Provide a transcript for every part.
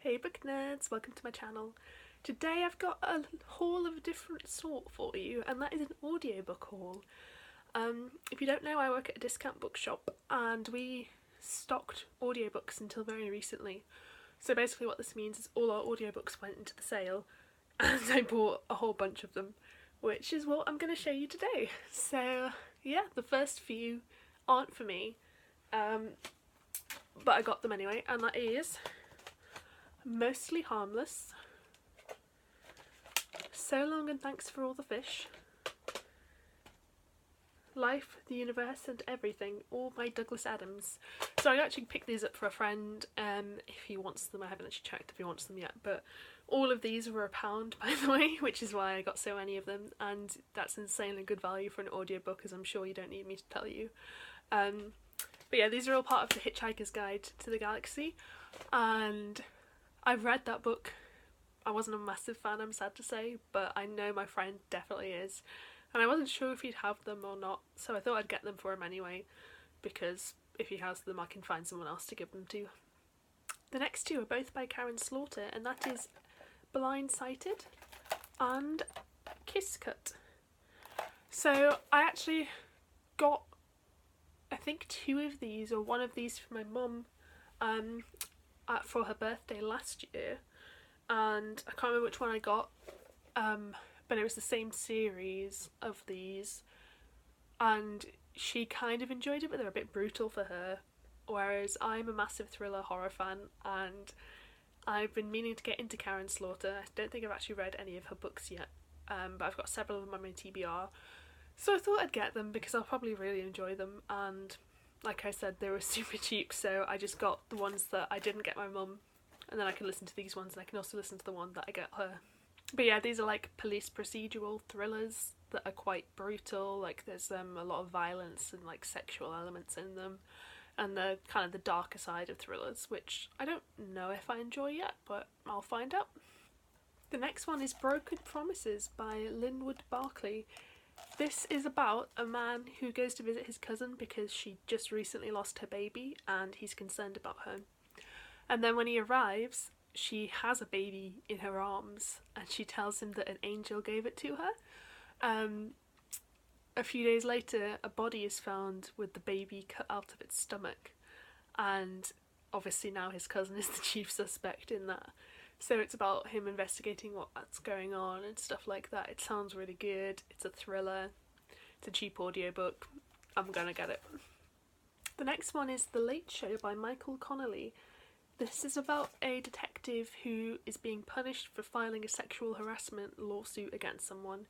Hey book nerds, welcome to my channel. Today I've got a haul of a different sort for you, and that is an audiobook haul. If you don't know, I work at a discount bookshop and we stocked audiobooks until very recently. So basically what this means is all our audiobooks went into the sale and I bought a whole bunch of them, which is what I'm going to show you today. So yeah, the first few aren't for me, but I got them anyway, and that is Mostly Harmless, So Long and Thanks for All the Fish, Life, the Universe and Everything, all by Douglas Adams. So I actually picked these up for a friend if he wants them. I haven't actually checked if he wants them yet, but all of these were £1, by the way, which is why I got so many of them, and that's insanely good value for an audiobook, as I'm sure you don't need me to tell you. But yeah, these are all part of the Hitchhiker's Guide to the Galaxy, and I've read that book. I wasn't a massive fan, I'm sad to say, but I know my friend definitely is. And I wasn't sure if he'd have them or not, so I thought I'd get them for him anyway, because if he has them I can find someone else to give them to. The next two are both by Karin, and that is Blindsighted and Kisscut. So I actually got, I think, two of these, or one of these for my mum for her birthday last year, and I can't remember which one I got, but it was the same series of these, and she kind of enjoyed it, but they're a bit brutal for her, whereas I'm a massive thriller horror fan, and I've been meaning to get into Karin. I don't think I've actually read any of her books yet, but I've got several of them on my TBR, so I thought I'd get them because I'll probably really enjoy them, and like I said, they were super cheap, so I just got the ones that I didn't get my mum, and then I can listen to these ones, and I can also listen to the one that I get her. But yeah, these are like police procedural thrillers that are quite brutal, like there's a lot of violence and like sexual elements in them, and they're kind of the darker side of thrillers, which I don't know if I enjoy yet, but I'll find out. The next one is Broken Promises by Linwood Barclay. This is about a man who goes to visit his cousin because she just recently lost her baby and he's concerned about her. And then when he arrives, she has a baby in her arms and she tells him that an angel gave it to her. A few days later, a body is found with the baby cut out of its stomach, and obviously now his cousin is the chief suspect in that. So it's about him investigating what's going on and stuff like that. It sounds really good. It's a thriller. It's a cheap audiobook. I'm gonna get it. The next one is The Late Show by Michael Connelly. This is about a detective who is being punished for filing a sexual harassment lawsuit against someone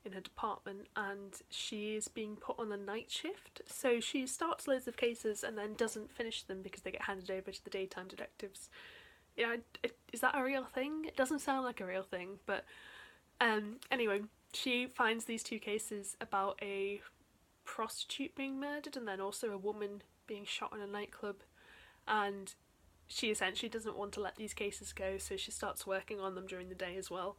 in her department, and she is being put on a night shift. So she starts loads of cases and then doesn't finish them because they get handed over to the daytime detectives. Yeah, is that a real thing? It doesn't sound like a real thing, but anyway, she finds these two cases about a prostitute being murdered and then also a woman being shot in a nightclub, and she essentially doesn't want to let these cases go, so she starts working on them during the day as well.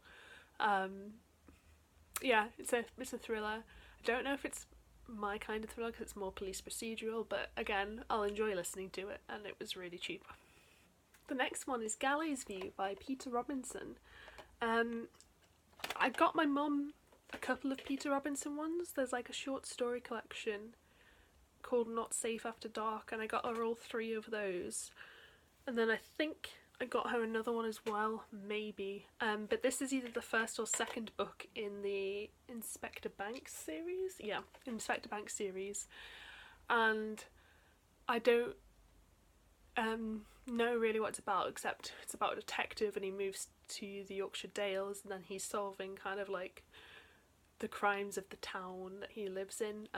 Yeah, it's a thriller. I don't know if it's my kind of thriller because it's more police procedural, but again, I'll enjoy listening to it, and it was really cheap. The next one is Galleys View by Peter Robinson. I got my mum a couple of Peter Robinson ones. There's like a short story collection called Not Safe After Dark, and I got her all three of those. And then I think I got her another one as well, maybe. But this is either the first or second book in the Inspector Banks series. Yeah, Inspector Banks series. And I don't know really what it's about, except it's about a detective and he moves to the Yorkshire Dales and then he's solving kind of like the crimes of the town that he lives in.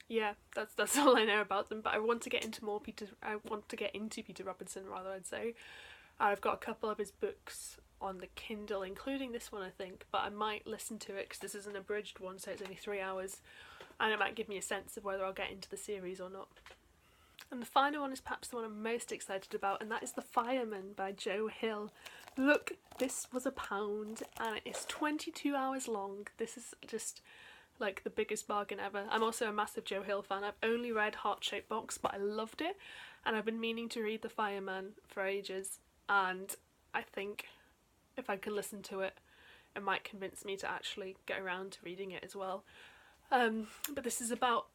Yeah, that's all I know about them, but I want to get into Peter Robinson rather, I'd say. I've got a couple of his books on the Kindle, including this one I think, but I might listen to it because this is an abridged one, so it's only 3 hours, and it might give me a sense of whether I'll get into the series or not. And the final one is perhaps the one I'm most excited about, and that is The Fireman by Joe Hill. Look, this was £1 and it is 22 hours long. This is just like the biggest bargain ever. I'm also a massive Joe Hill fan. I've only read Heart Shaped Box, but I loved it. and I've been meaning to read The Fireman for ages, and I think if I can listen to it, it might convince me to actually get around to reading it as well. But this is about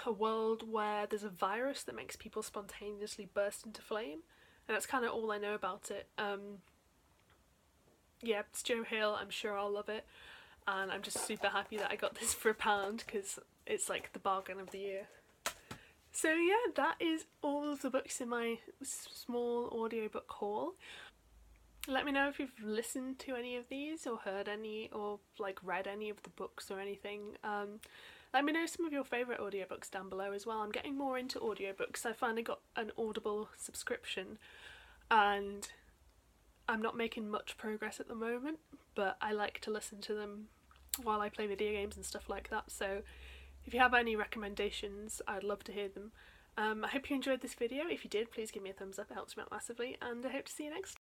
a world where there's a virus that makes people spontaneously burst into flame, and that's kind of all I know about it. Yeah, it's Joe Hill, I'm sure I'll love it, and I'm just super happy that I got this for £1 because it's like the bargain of the year. So yeah, that is all of the books in my small audiobook haul. Let me know if you've listened to any of these or heard any or like read any of the books or anything. Let me know some of your favourite audiobooks down below as well. I'm getting more into audiobooks. I finally got an Audible subscription and I'm not making much progress at the moment, but I like to listen to them while I play video games and stuff like that. So if you have any recommendations, I'd love to hear them. I hope you enjoyed this video. If you did, please give me a thumbs up, it helps me out massively, and I hope to see you next time.